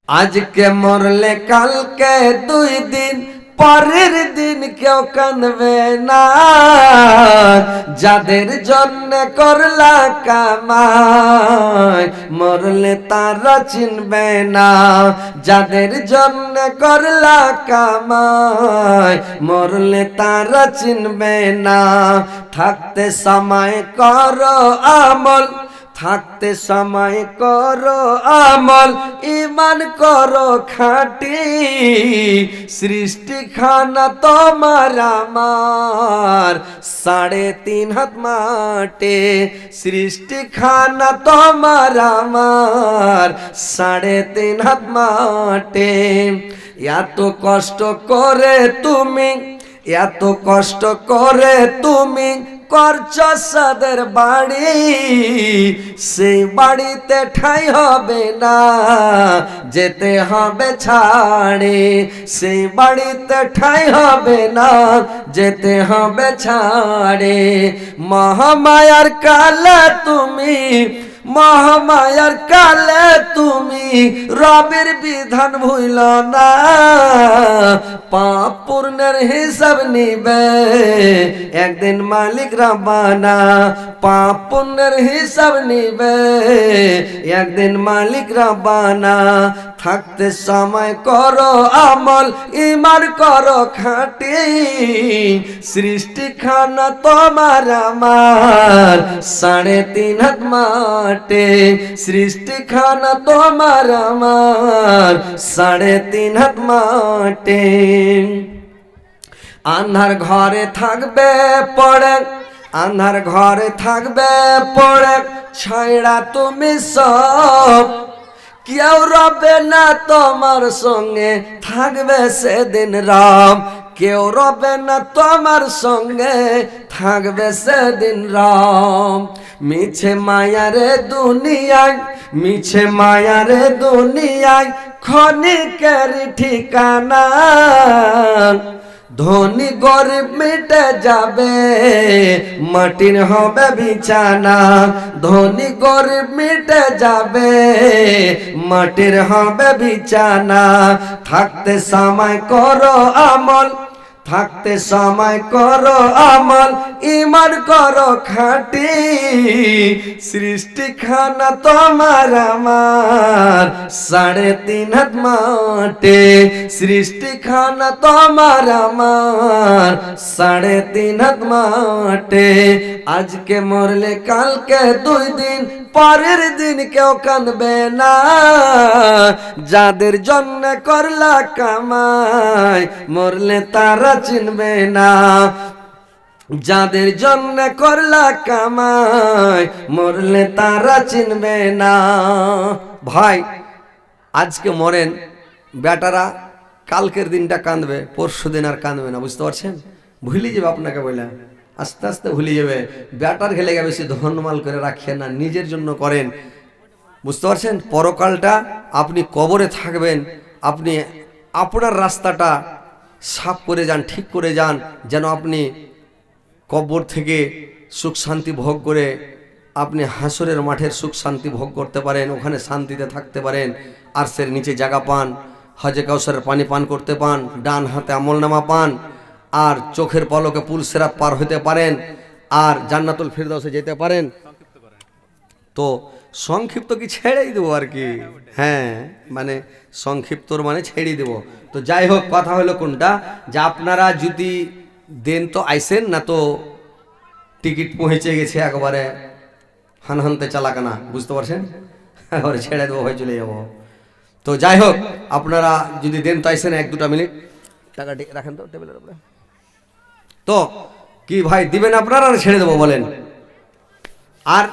আজকে মরলে কালকে 2 দিন, পরের দিন কেউ কাঁদবে না। যাদের জন্য করলা কামাই, মরলে তারা চিনবে না। যাদের জন্য করলা কামাই, মরলে তারা চিনবে না। থাকতে সময় করো আমল, থাকতে সময় করো আমল, ঈমান করো খাঁটি। সৃষ্টিখানা তোমার আমার 3.5 হাত মাটি। সৃষ্টিখানা তোমার আমার 3.5 হাত মাটি। এত কষ্ট করে তুমি, এত কষ্ট করে তুমি করছো সাদের বাড়ি, সেই বাড়িতে ঠাঁই হবে না, যেতে হবে ছাড়ে। সেই বাড়িতে ঠাঁই হবে না, যেতে হবে ছাড়ে। মহামায়ার কালে তুমি, মহামায়ার কালে তুমি রবের বিধান ভুল না। পাপ পুণ্যের হিসাব নিবে একদিন মালিক রব্বানা। পাপ পুণ্যের হিসাব নিবে একদিন মালিক রব্বানা। থাকতে সময় করো আমল, ঈমান করো খাঁটি। সৃষ্টিখানা তোমার আমার 3.5 হাত মাটি। সৃষ্টিখানা তোমার আমার 3.5 হাত মাটি। আন্ধার ঘরে থাকবে পড়ে, আন্ধার ঘরে থাকবে পড়ে, ছাইড়া তুমি সব। কেউ রবে না তোমার সঙ্গে, থাকবে সেদিন রব। কেউ রবে না তোমার সঙ্গে, থাকবে সেদিন রব। মিছে মায়ারে দুনিয়ায়, মিছে মায়ারে দুনিয়ায় ক্ষণিকের ঠিকানা। ধনী গরিব মিটে যাবে, মাটির হবে বিছানা। ধনী গরিব মিটে যাবে, মাটির হবে বিছানা। থাকতে সময় করো আমল, থাকতে সময় করো আমল, ঈমান করো খাঁটি। সৃষ্টিখানা তোমার আমার 3.5 হাত মাটি। সৃষ্টিখানা তোমার আমার 3.5 হাত মাটি। আজকে মরলে কালকে 2 দিন, পরের দিন কেউ কাঁদবে না। যাদের জন্য করলা কামাই, মরলে তারা চিনবে না। যাদের জন্য করলা কামাই, মরলে তারা চিনবে না। ভাই আজকে মরেন, বেটারা কালকের দিনটা কাঁদবে, পরশু দিন আর কাঁদবে না। বুঝতে পারছেন? ভুলে যাবে আপনাকে বললাম, আস্তে আস্তে ভুলে যাবে। বেটার খেলে গেবে, বেশি ধনমাল করে রাখেন না, নিজের জন্য করেন। বুঝতে পারছেন? পরকালটা আপনি কবরে থাকবেন, আপনি আপনার রাস্তাটা সাফ করে যান, ঠিক করে যান, যেন আপনি কবর থেকে সুখ শান্তি ভোগ করে আপনি হাসরের মাঠের সুখ শান্তি ভোগ করতে পারেন, ওখানে শান্তিতে থাকতে পারেন, আরশের নিচে জায়গা পান, হজে কাউসারের পানি পান করতে পান, ডান হাতে আমলনামা পান, আর চোখের পলকে পুল সিরাত পার হতে পারেন, আর জান্নাতুল ফিরদাউসে যেতে পারেন। তো সংক্ষিপ্ত কি ছেড়েই দেবো আর কি? হ্যাঁ, মানে সংক্ষিপ্তর মানে ছেড়েই দেবো। তো যাই হোক, কথা হলো কোনটা, যে আপনারা যদি দেন তো আইসেন, না তো টিকিট পৌঁছে গেছে একবারে হানহানতে চালাকানা। বুঝতে পারছেন? একবারে ছেড়ে দেবো, ভাই চলে যাবো। তো যাই হোক, আপনারা যদি দেন তো আইসেন, 1-2 মিনিট টাকা রাখেন তো টেবিলের উপরে। তো কি ভাই দিবেন আপনারা, ছেড়ে দেবো বলেন? আর